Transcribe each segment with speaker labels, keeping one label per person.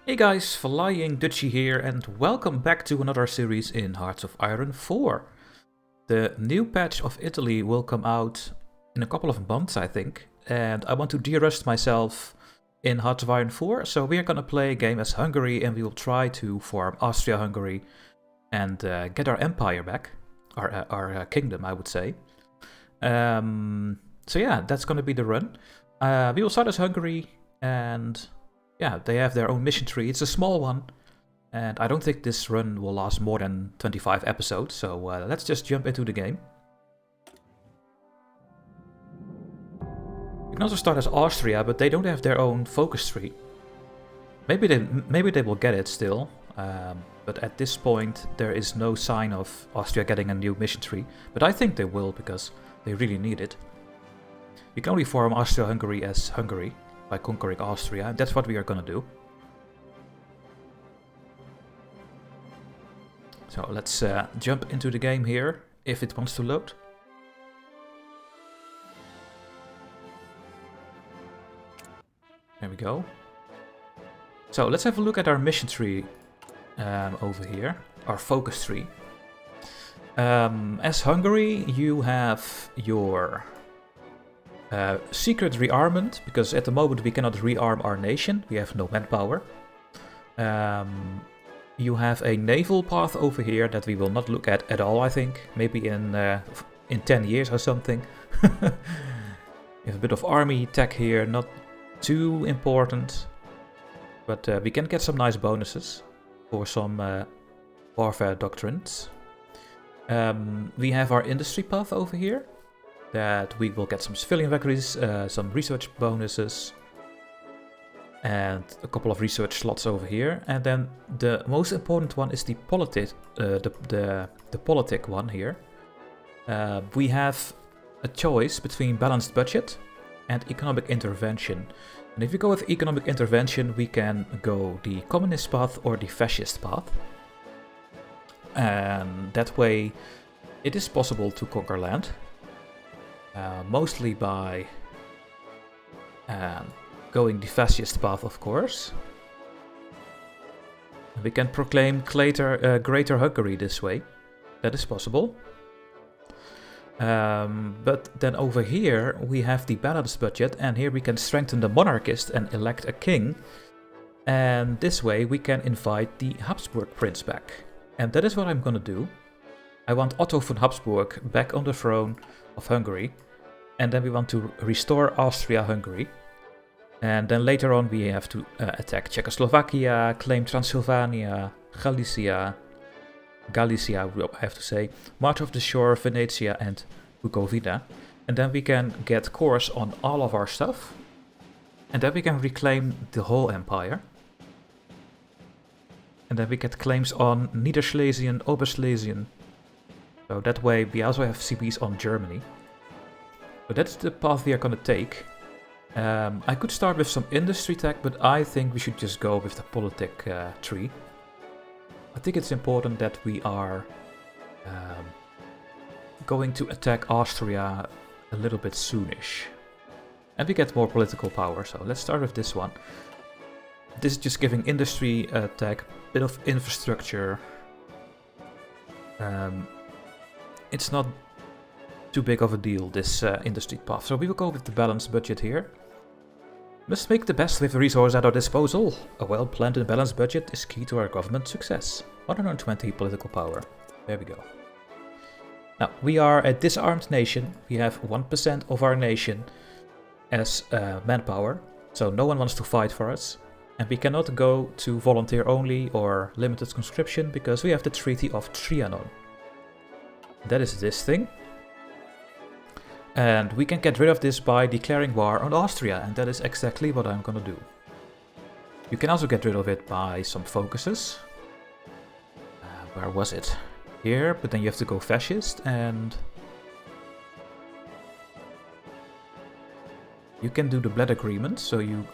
Speaker 1: Hey guys, Flying Dutchie here, and welcome back to another series in Hearts of Iron 4. The new patch of Italy will come out in a couple of months, I think, and I want to de-rust myself in Hearts of Iron 4, so we are gonna play a game as Hungary, and we will try to form Austria-Hungary and get our empire back, our kingdom, I would say. So yeah, that's gonna be the run. We will start as Hungary, and yeah, they have their own mission tree. It's a small one, and I don't think this run will last more than 25 episodes, so let's just jump into the game. You can also start as Austria, but they don't have their own focus tree. Maybe they will get it still, but at this point there is no sign of Austria getting a new mission tree, but I think they will because they really need it. You can only form Austria-Hungary as Hungary by conquering Austria, and that's what we are gonna do. So let's jump into the game here, if it wants to load. There we go. So let's have a look at our mission tree over here, our focus tree. As Hungary, you have your secret rearmament, because at the moment we cannot rearm our nation, we have no manpower. You have a naval path over here that we will not look at all, I think. Maybe in 10 years or something. You have a bit of army tech here, not too important. But we can get some nice bonuses for some warfare doctrines. We have our industry path over here, that we will get some civilian factories, some research bonuses, and a couple of research slots over here. And then the most important one is the politic one here. We have a choice between balanced budget and economic intervention. And if we go with economic intervention, we can go the communist path or the fascist path. And that way it is possible to conquer land. Mostly by going the fascist path, of course. We can proclaim Greater Hungary this way. That is possible. But then over here we have the balanced budget, and here we can strengthen the monarchist and elect a king. And this way we can invite the Habsburg prince back. And that is what I'm gonna do. I want Otto van Habsburg back on the throne of Hungary. And then we want to restore Austria-Hungary. And then later on we have to attack Czechoslovakia, claim Transylvania, Galicia, I have to say, March of the Shore, Venetia and Bukovina. And then we can get cores on all of our stuff. And then we can reclaim the whole empire. And then we get claims on Niederschlesien, Oberschlesien. So that way we also have CBs on Germany. So that's the path we are going to take. I could start with some industry tech, but I think we should just go with the politic tree. I think it's important that we are going to attack Austria a little bit soonish. And we get more political power, so let's start with this one. This is just giving industry tech, bit of infrastructure. It's not too big of a deal, this industry path. So we will go with the balanced budget here. Must make the best with the resources at our disposal. A well-planned and balanced budget is key to our government success. 120 political power. There we go. Now, we are a disarmed nation. We have 1% of our nation as manpower. So no one wants to fight for us. And we cannot go to volunteer only or limited conscription because we have the Treaty of Trianon. That is this thing. And we can get rid of this by declaring war on Austria, and that is exactly what I'm gonna do. You can also get rid of it by some focuses. Where was it? Here, but then you have to go fascist, and you can do the blood agreement, so you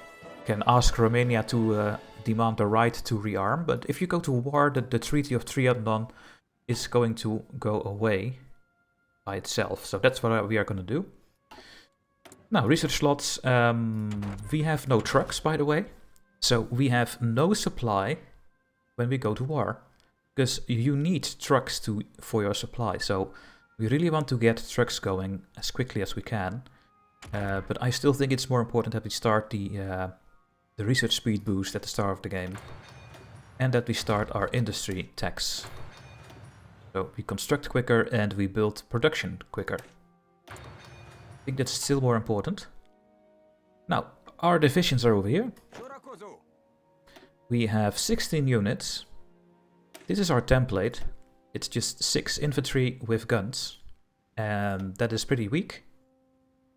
Speaker 1: can ask Romania to demand the right to rearm, but if you go to war, the Treaty of Trianon is going to go away by itself. So that's what we are going to do. Now, research slots. We have no trucks, by the way. So we have no supply when we go to war, because you need trucks for your supply. So we really want to get trucks going as quickly as we can. But I still think it's more important that we start the research speed boost at the start of the game. And that we start our industry tax. So we construct quicker and we build production quicker. I think that's still more important. Now, our divisions are over here. We have 16 units. This is our template. It's just 6 infantry with guns. And that is pretty weak.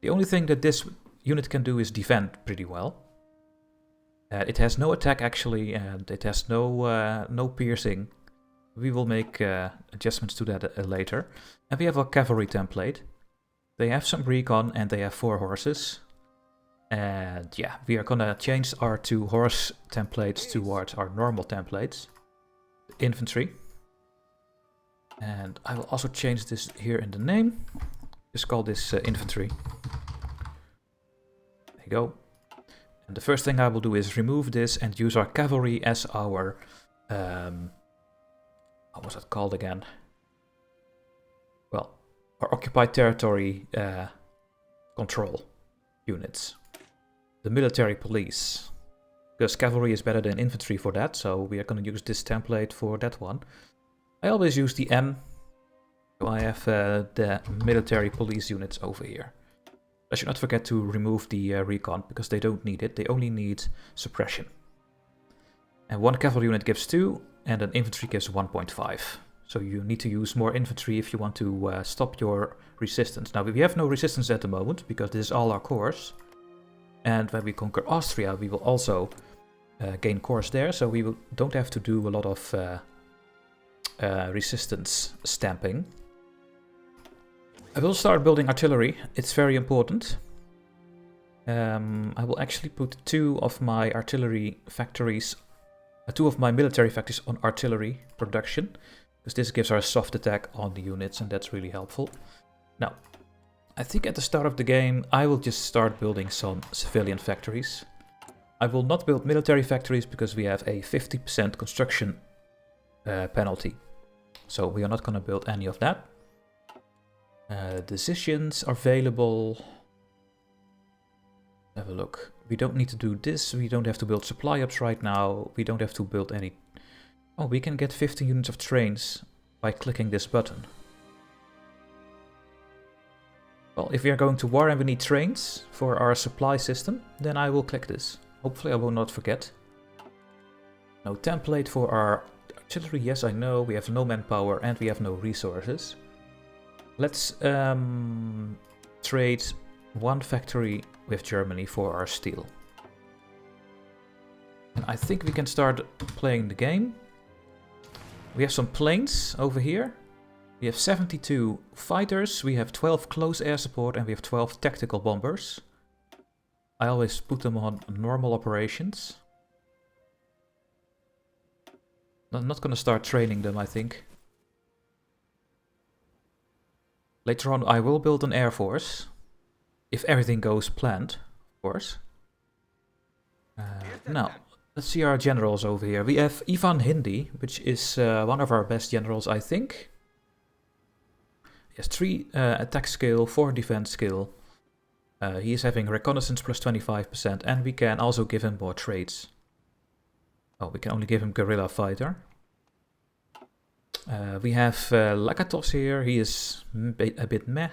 Speaker 1: The only thing that this unit can do is defend pretty well. It has no attack actually, and it has no piercing. We will make adjustments to that later. And we have a cavalry template. They have some recon and they have 4 horses. And yeah, we are gonna change our 2 horse templates towards our normal templates. Infantry. And I will also change this here in the name. Just call this infantry. There you go. And the first thing I will do is remove this and use our cavalry as our... what was that called again? Well, our occupied territory control units. The military police. Because cavalry is better than infantry for that, so we are going to use this template for that one. I always use the M. So I have the military police units over here. I should not forget to remove the recon, because they don't need it. They only need suppression. And 1 cavalry unit gives 2, and an infantry gives 1.5. So you need to use more infantry if you want to stop your resistance. Now, we have no resistance at the moment, because this is all our cores. And when we conquer Austria, we will also gain cores there, so we don't have to do a lot of resistance stamping. I will start building artillery. It's very important. I will actually put 2 of my artillery factories, 2 of my military factories on artillery production, because this gives our soft attack on the units, and that's really helpful. Now, I think at the start of the game, I will just start building some civilian factories. I will not build military factories because we have a 50% construction penalty. So we are not going to build any of that. Decisions are available. Have a look. We don't need to do this. We don't have to build supply ups right now. We don't have to build any... Oh, we can get 15 units of trains by clicking this button. Well, if we are going to war and we need trains for our supply system, then I will click this. Hopefully I will not forget. No template for our artillery. Yes, I know. We have no manpower and we have no resources. Let's trade 1 factory with Germany for our steel. And I think we can start playing the game. We have some planes over here. We have 72 fighters, we have 12 close air support, and we have 12 tactical bombers. I always put them on normal operations. I'm not going to start training them, I think. Later on I will build an air force. If everything goes planned, of course. Now, let's see our generals over here. We have Ivan Hindi, which is one of our best generals, I think. He has 3 attack skill, 4 defense skill. He is having reconnaissance plus 25%, and we can also give him more traits. Oh, we can only give him guerrilla fighter. We have Lakatos here. He is a bit meh.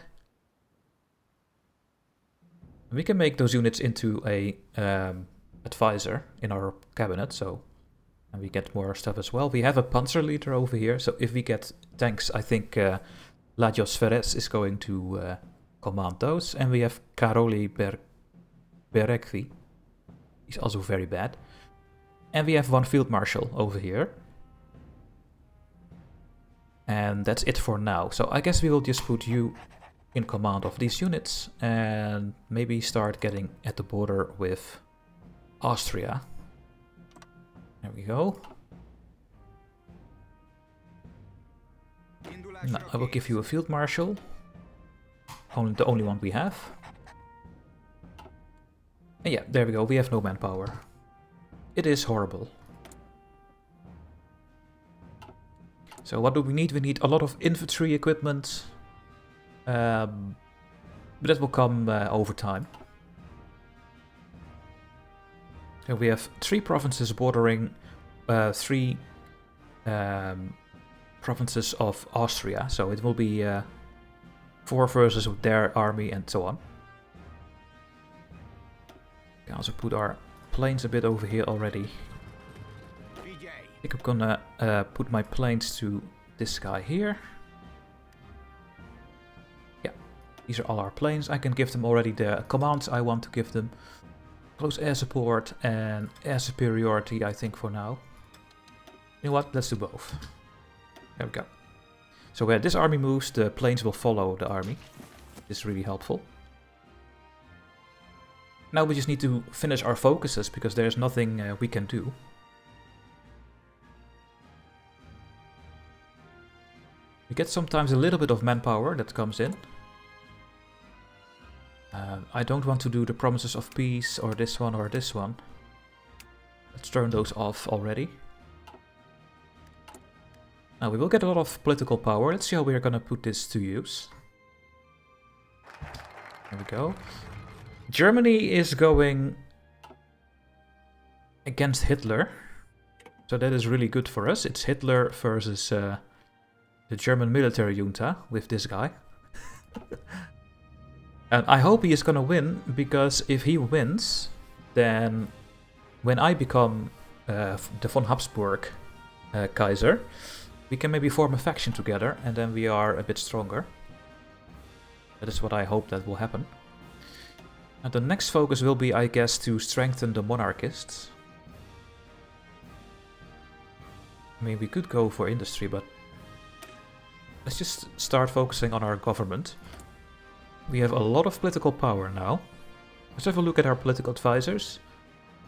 Speaker 1: We can make those units into a advisor in our cabinet, so and we get more stuff as well. We have a panzer leader over here, so if we get tanks, I think Lajos Ferez is going to command those. And we have Karoli Berekvi. He's also very bad. And we have 1 field marshal over here. And that's it for now. So I guess we will just put you in command of these units and maybe start getting at the border with Austria. There we go. Now, I will give you a field marshal. The only one we have. And yeah, there we go. We have no manpower. It is horrible. So what do we need? We need a lot of infantry equipment. But that will come over time. So we have 3 provinces bordering 3 provinces of Austria. So it will be 4 versus their army and so on. We can also put our planes a bit over here already. I think I'm gonna put my planes to this guy here. Yeah, these are all our planes. I can give them already the commands I want to give them. Close air support and air superiority, I think, for now. You know what? Let's do both. There we go. So where this army moves, the planes will follow the army. This is really helpful. Now we just need to finish our focuses, because there's nothing we can do. We get sometimes a little bit of manpower that comes in. I don't want to do the promises of peace or this one or this one. Let's turn those off already. Now we will get a lot of political power. Let's see how we are going to put this to use. There we go. Germany is going against Hitler. So that is really good for us. It's Hitler versus the German military junta with this guy. And I hope he is going to win, because if he wins, then when I become the von Habsburg Kaiser, we can maybe form a faction together, and then we are a bit stronger. That is what I hope that will happen. And the next focus will be, I guess, to strengthen the monarchists. I mean, we could go for industry, but let's just start focusing on our government. We have a lot of political power now. Let's have a look at our political advisors.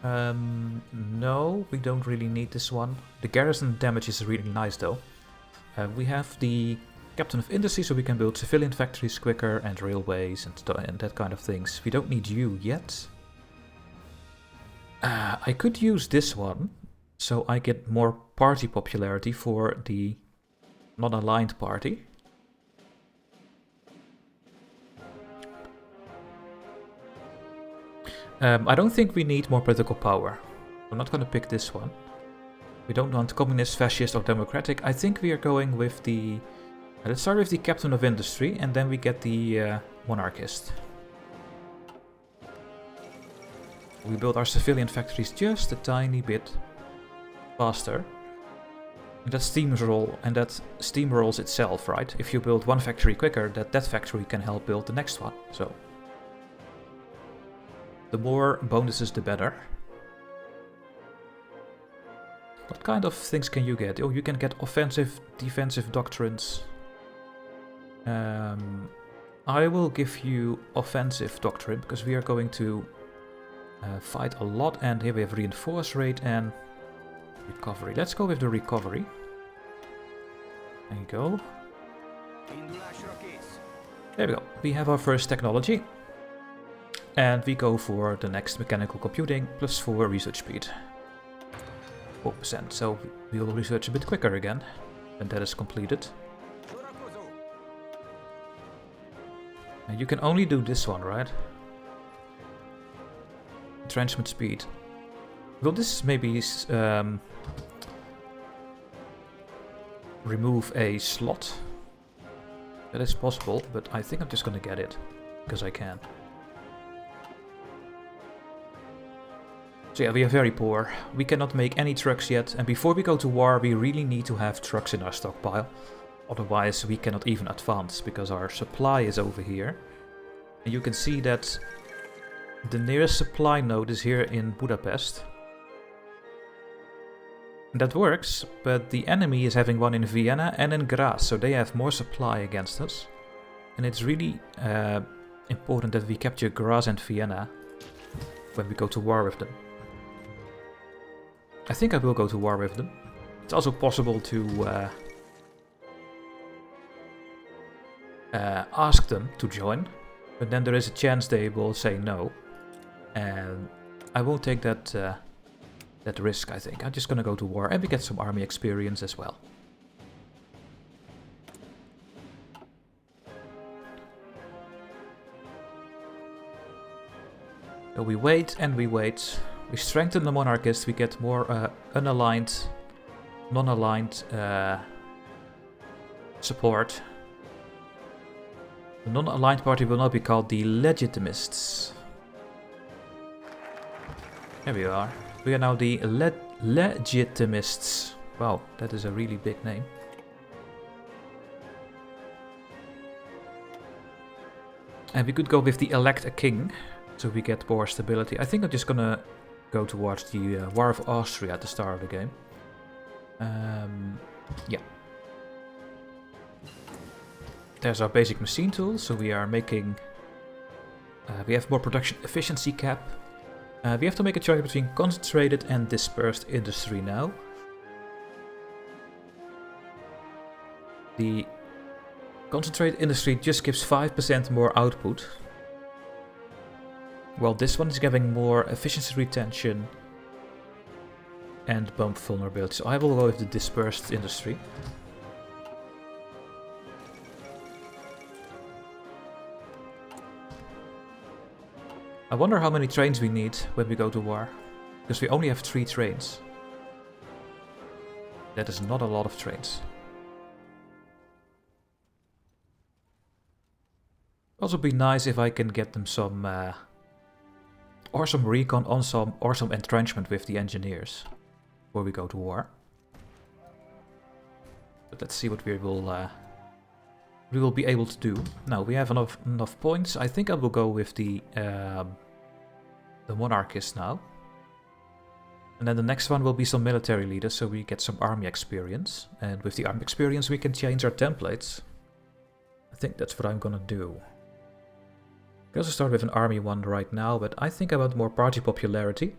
Speaker 1: No, we don't really need this one. The garrison damage is really nice though. We have the captain of industry, so we can build civilian factories quicker and railways and that kind of things. We don't need you yet. I could use this one, so I get more party popularity for the non-aligned party. I don't think we need more political power. I'm not going to pick this one. We don't want communist, fascist or democratic. I think we are going with the... let's start with the captain of industry, and then we get the monarchist. We build our civilian factories just a tiny bit faster. And that steamrolls itself, right? If you build one factory quicker, that factory can help build the next one. So the more bonuses, the better. What kind of things can you get? Oh, you can get offensive, defensive doctrines. I will give you offensive doctrine, because we are going to fight a lot, and here we have reinforce rate and recovery. Let's go with the recovery. There you go. There we go. We have our first technology. And we go for the next mechanical computing, +4 research speed. 4%, so we will research a bit quicker again when that is completed. And you can only do this one, right? Entrenchment speed. Will this maybe remove a slot? That is possible, but I think I'm just gonna get it, because I can. So yeah, we are very poor. We cannot make any trucks yet, and before we go to war we really need to have trucks in our stockpile. Otherwise we cannot even advance, because our supply is over here. And you can see that the nearest supply node is here in Budapest. And that works, but the enemy is having one in Vienna and in Graz, so they have more supply against us. And it's really important that we capture Graz and Vienna when we go to war with them. I think I will go to war with them. It's also possible to ask them to join, but then there is a chance they will say no. And I won't take that that risk, I think. I'm just gonna go to war and we get some army experience as well. So we wait and we wait. We strengthen the monarchist, we get more unaligned, non-aligned support. The non-aligned party will now be called the Legitimists. There we are. We are now the Legitimists. Wow, that is a really big name. And we could go with the Elect a King, so we get more stability. I think I'm just gonna go towards the War of Austria at the start of the game. Yeah. There's our basic machine tool, so we are making... we have more production efficiency cap. We have to make a choice between concentrated and dispersed industry now. The concentrated industry just gives 5% more output. Well, this one is giving more efficiency retention and bump vulnerability. So I will go with the dispersed industry. I wonder how many trains we need when we go to war. Because we only have 3 trains. That is not a lot of trains. Also be nice if I can get them some... or some recon on some, or some entrenchment with the engineers before we go to war. But let's see what we will be able to do. Now we have enough points. I think I will go with the monarchist now. And then the next one will be some military leaders, so we get some army experience. And with the army experience we can change our templates. I think that's what I'm gonna do. I can also start with an army one right now, but I think I want more party popularity,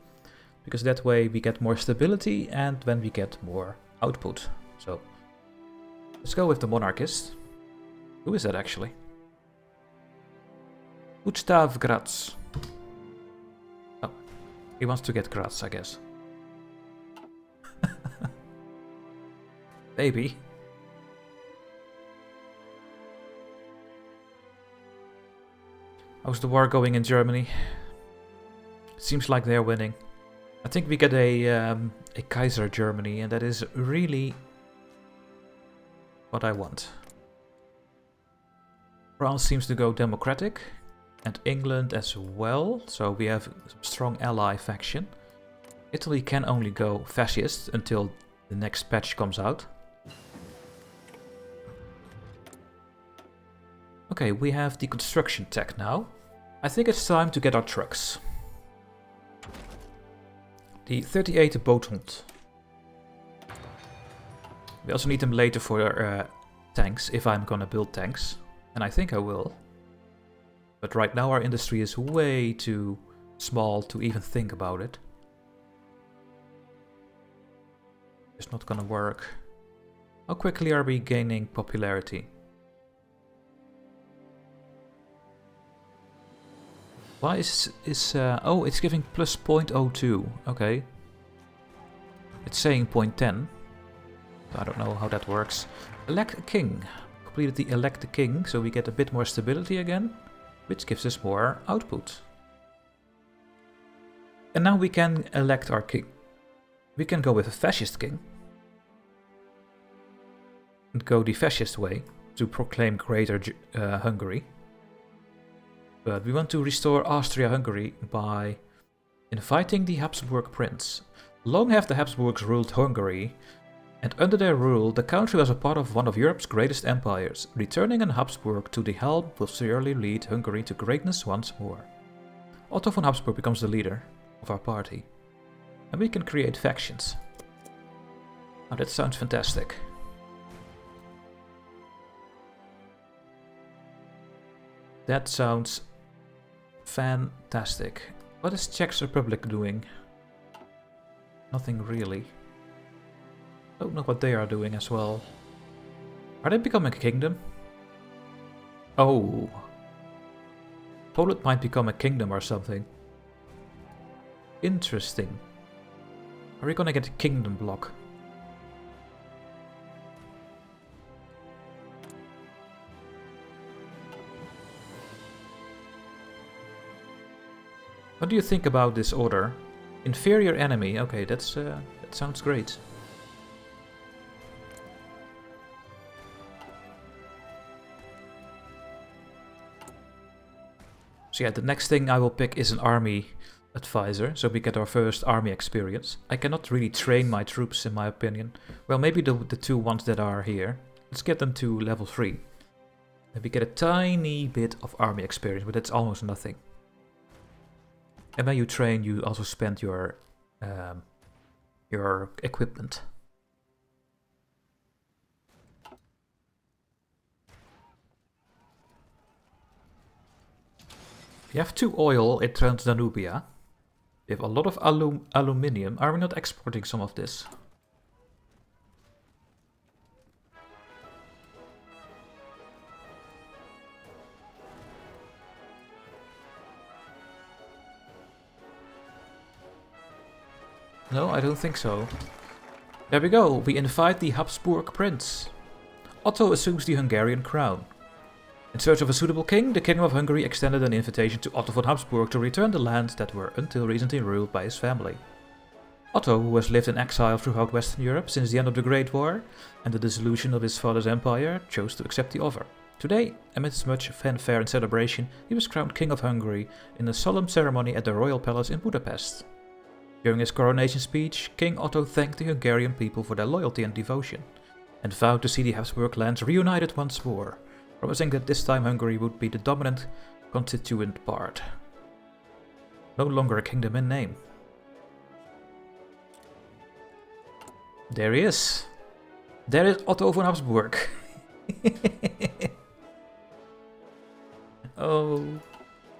Speaker 1: because that way we get more stability and when we get more output. So let's go with the monarchist. Who is that actually? Gustav Graz. Oh, he wants to get Graz, I guess. Maybe. How's the war going in Germany? Seems like they're winning. I think we get a Kaiser Germany, and that is really what I want. France seems to go democratic, and England as well, so we have a strong ally faction. Italy can only go fascist until the next patch comes out. Okay, we have the construction tech now. I think it's time to get our trucks. The 38 Bothund. We also need them later for tanks, if I'm gonna build tanks. And I think I will. But right now our industry is way too small to even think about it. It's not gonna work. How quickly are we gaining popularity? Why is oh, it's giving plus 0.02. Okay. It's saying 0.10. I don't know how that works. Elect a king. Completed the elect a king, so we get a bit more stability again, which gives us more output. And now we can elect our king. We can go with a fascist king. And go the fascist way to proclaim Greater Hungary. But we want to restore Austria-Hungary by inviting the Habsburg prince. Long have the Habsburgs ruled Hungary, and under their rule the country was a part of one of Europe's greatest empires. Returning an Habsburg to the helm will surely lead Hungary to greatness once more. Otto van Habsburg becomes the leader of our party. And we can create factions. Now that sounds fantastic. That sounds fantastic. What is Czech Republic doing? Nothing really. Don't know what they are doing as well. Are they becoming a kingdom? Oh. Poland might become a kingdom or something. Interesting. Are we gonna get a kingdom block? What do you think about this order? Inferior enemy. Okay, that sounds great. So yeah, the next thing I will pick is an army advisor, so we get our first army experience. I cannot really train my troops, in my opinion. Well, maybe the two ones that are here. Let's get them to level 3. And we get a tiny bit of army experience, but that's almost nothing. And when you train, you also spend your equipment. We have 2 oil in Transdanubia. We have a lot of aluminium. Are we not exporting some of this? No, I don't think so. There we go. We invite the Habsburg prince. Otto assumes the Hungarian crown. In search of a suitable king, the Kingdom of Hungary extended an invitation to Otto van Habsburg to return the lands that were until recently ruled by his family. Otto, who has lived in exile throughout Western Europe since the end of the Great War and the dissolution of his father's empire, chose to accept the offer. Today, amidst much fanfare and celebration, he was crowned King of Hungary in a solemn ceremony at the Royal Palace in Budapest. During his coronation speech, King Otto thanked the Hungarian people for their loyalty and devotion, and vowed to see the Habsburg lands reunited once more, promising that this time Hungary would be the dominant constituent part. No longer a kingdom in name. There he is. There is Otto van Habsburg. Oh.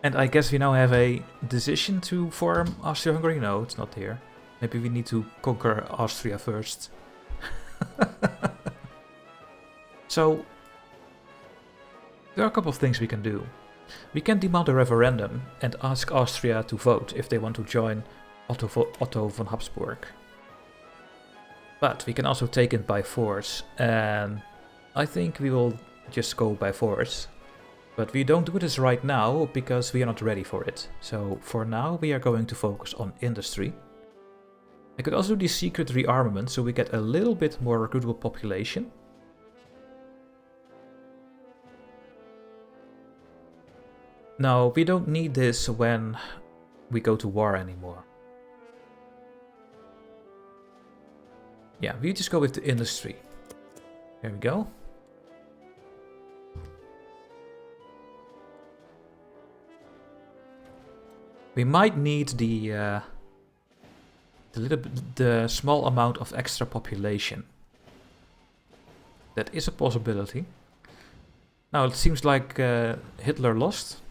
Speaker 1: And I guess we now have a decision to form Austria-Hungary? No, it's not here. Maybe we need to conquer Austria first. So, there are a couple of things we can do. We can demand a referendum and ask Austria to vote if they want to join Otto van Habsburg. But we can also take it by force, and I think we will just go by force. But we don't do this right now because we are not ready for it. So for now we are going to focus on industry. I could also do the secret rearmament so we get a little bit more recruitable population. No, we don't need this when we go to war anymore. Yeah, we just go with the industry. There we go. We might need the small amount of extra population. That is a possibility. Now it seems like Hitler lost.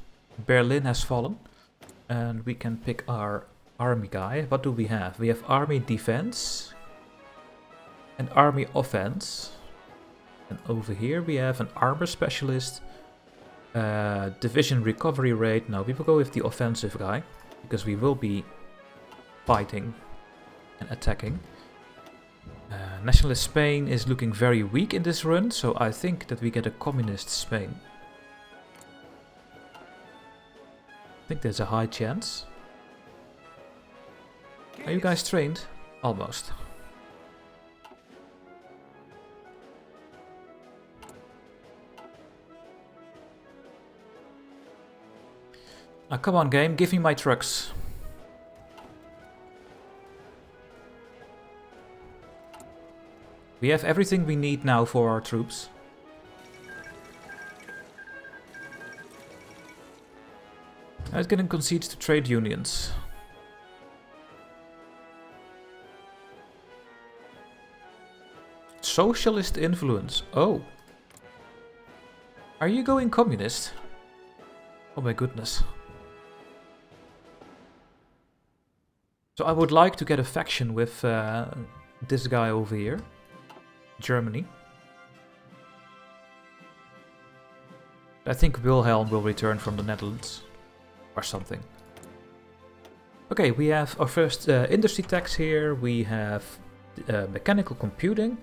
Speaker 1: Berlin has fallen. And we can pick our army guy. What do we have? We have army defense and army offense. And over here we have an armor specialist. Division recovery rate. No, we will go with the offensive guy, because we will be fighting and attacking. Nationalist Spain is looking very weak in this run, so I think that we get a communist Spain. I think there's a high chance. Are you guys trained? Almost. Now come on game, give me my trucks. We have everything we need now for our troops. Now it's getting conceded to trade unions. Socialist influence. Oh. Are you going communist? Oh my goodness. So I would like to get a faction with this guy over here. Germany. I think Wilhelm will return from the Netherlands. Or something. Okay, we have our first industry tax here. We have mechanical computing.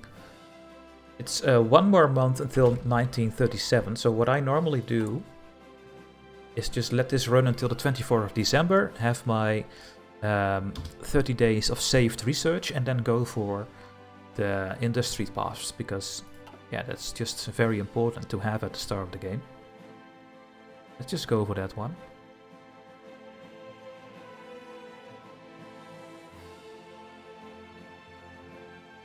Speaker 1: It's 1 more month until 1937. So what I normally do is just let this run until the 24th of December, have my 30 days of saved research, and then go for the industry paths, because yeah, that's just very important to have at the start of the game. Let's just go for that one.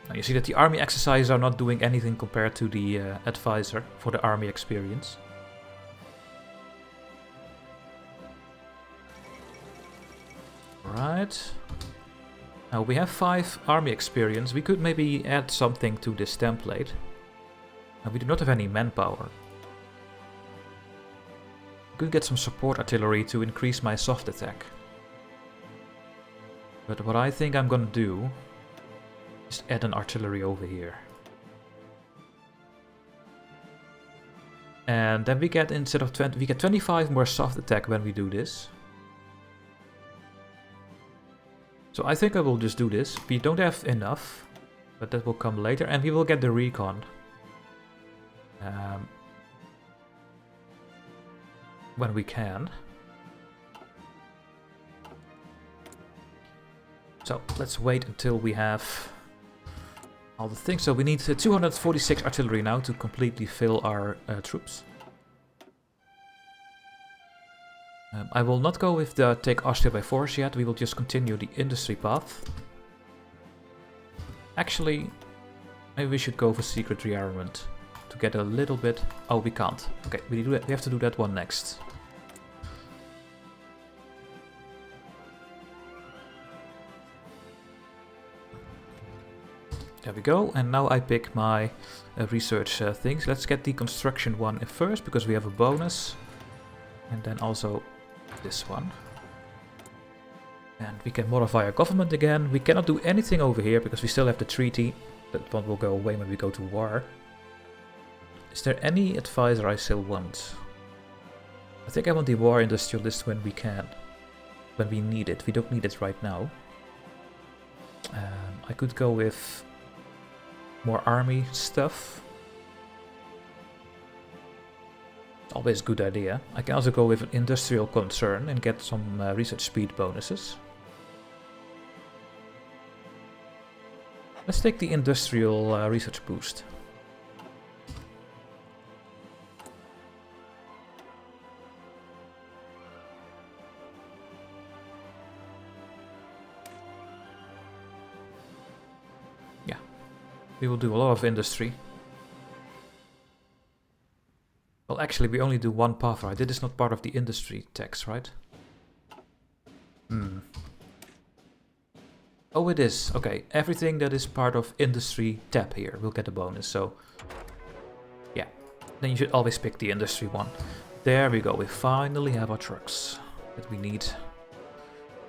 Speaker 1: Now you see that the army exercises are not doing anything compared to the advisor for the army experience. Right. Now we have 5 army experience. We could maybe add something to this template. Now we do not have any manpower. I could get some support artillery to increase my soft attack. But what I think I'm gonna do is add an artillery over here. And then we get, instead of 20, we get 25 more soft attack when we do this. So I think I will just do this. We don't have enough, but that will come later, and we will get the recon. When we can. So let's wait until we have all the things. So we need 246 artillery now to completely fill our troops. I will not go with the take Austria by force yet. We will just continue the industry path. Actually, maybe we should go for secret rearmament to get a little bit. Oh, we can't. Okay, we have to do that one next. There we go, and now I pick my research things. Let's get the construction one first, because we have a bonus. And then also this one. And we can modify our government again. We cannot do anything over here, because we still have the treaty. That one will go away when we go to war. Is there any advisor I still want? I think I want the war industrialist when we can. When we need it. We don't need it right now. I could go with more army stuff. Always a good idea. I can also go with an industrial concern and get some research speed bonuses. Let's take the industrial research boost. Yeah, we will do a lot of industry. Well, actually, we only do one path, right? This is not part of the industry tax, right? Oh, it is. Okay, everything that is part of industry tab here will get a bonus, so... yeah, then you should always pick the industry one. There we go, we finally have our trucks that we need.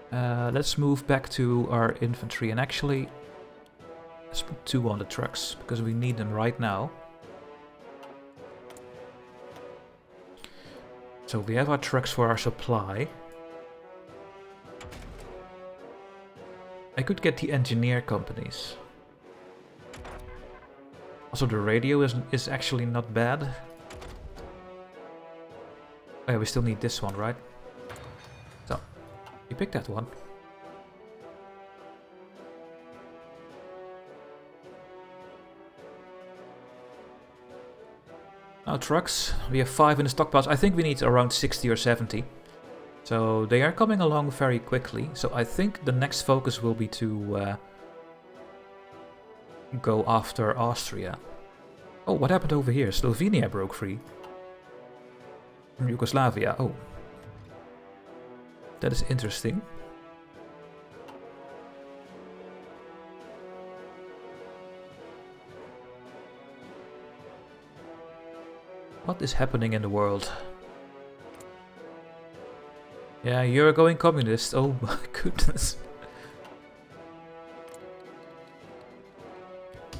Speaker 1: Let's move back to our infantry, and actually... let's put 2 on the trucks, because we need them right now. So we have our trucks for our supply. I could get the engineer companies. Also the radio is actually not bad. Oh yeah, we still need this one, right? So, you pick that one. Now trucks, we have 5 in the stockpiles. I think we need around 60 or 70. So they are coming along very quickly. So I think the next focus will be to go after Austria. Oh, what happened over here? Slovenia broke free. From Yugoslavia, oh. That is interesting. What is happening in the world? Yeah, you're going communist. Oh my goodness.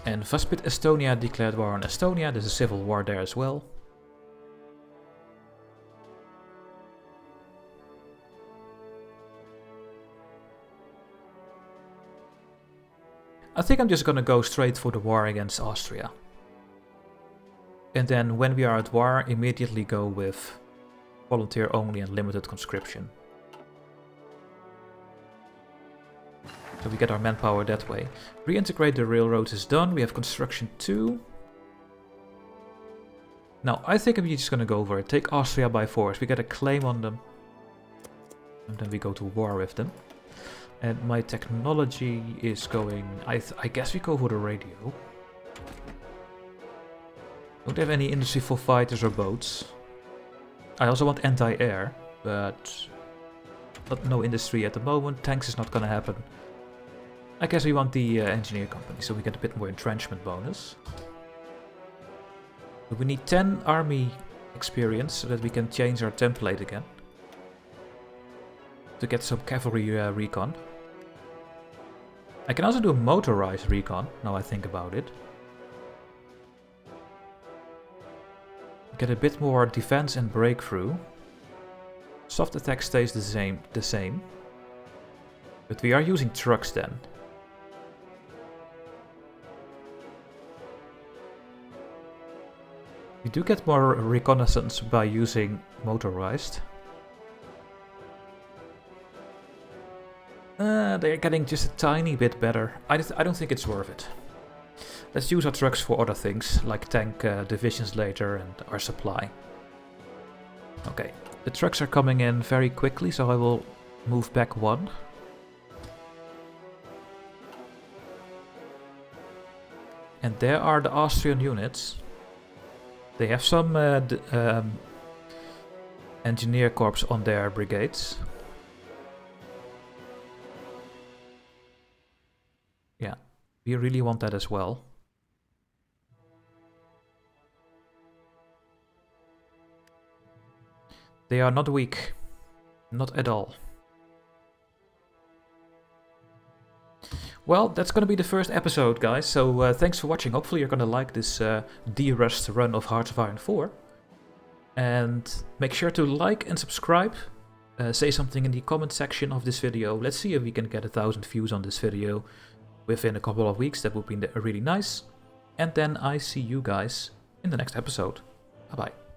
Speaker 1: And Vaspit Estonia declared war on Estonia. There's a civil war there as well. I think I'm just gonna go straight for the war against Austria. And then when we are at war, immediately go with volunteer only and limited conscription. So we get our manpower that way. Reintegrate the railroads is done. We have construction 2. Now, I think I'm just gonna go for it. Take Austria by force. We get a claim on them. And then we go to war with them. And my technology is going... I guess we go for the radio. Don't have any industry for fighters or boats. I also want anti-air, but no industry at the moment. Tanks is not gonna happen. I guess we want the engineer company, so we get a bit more entrenchment bonus. We need 10 army experience so that we can change our template again. To get some cavalry recon. I can also do a motorized recon, now I think about it. Get a bit more defense and breakthrough. Soft attack stays the same. But we are using trucks then. We do get more reconnaissance by using motorized. They're getting just a tiny bit better. I don't think it's worth it. Let's use our trucks for other things, like tank divisions later and our supply. Okay, the trucks are coming in very quickly, so I will move back 1. And there are the Austrian units. They have some engineer corps on their brigades. Yeah, we really want that as well. They are not weak. Not at all. Well, that's gonna be the first episode, guys, so thanks for watching. Hopefully you're gonna like this de-rust run of Hearts of Iron 4. And make sure to like and subscribe. Say something in the comment section of this video. Let's see if we can get 1,000 views on this video within a couple of weeks. That would be really nice. And then I see you guys in the next episode. Bye-bye.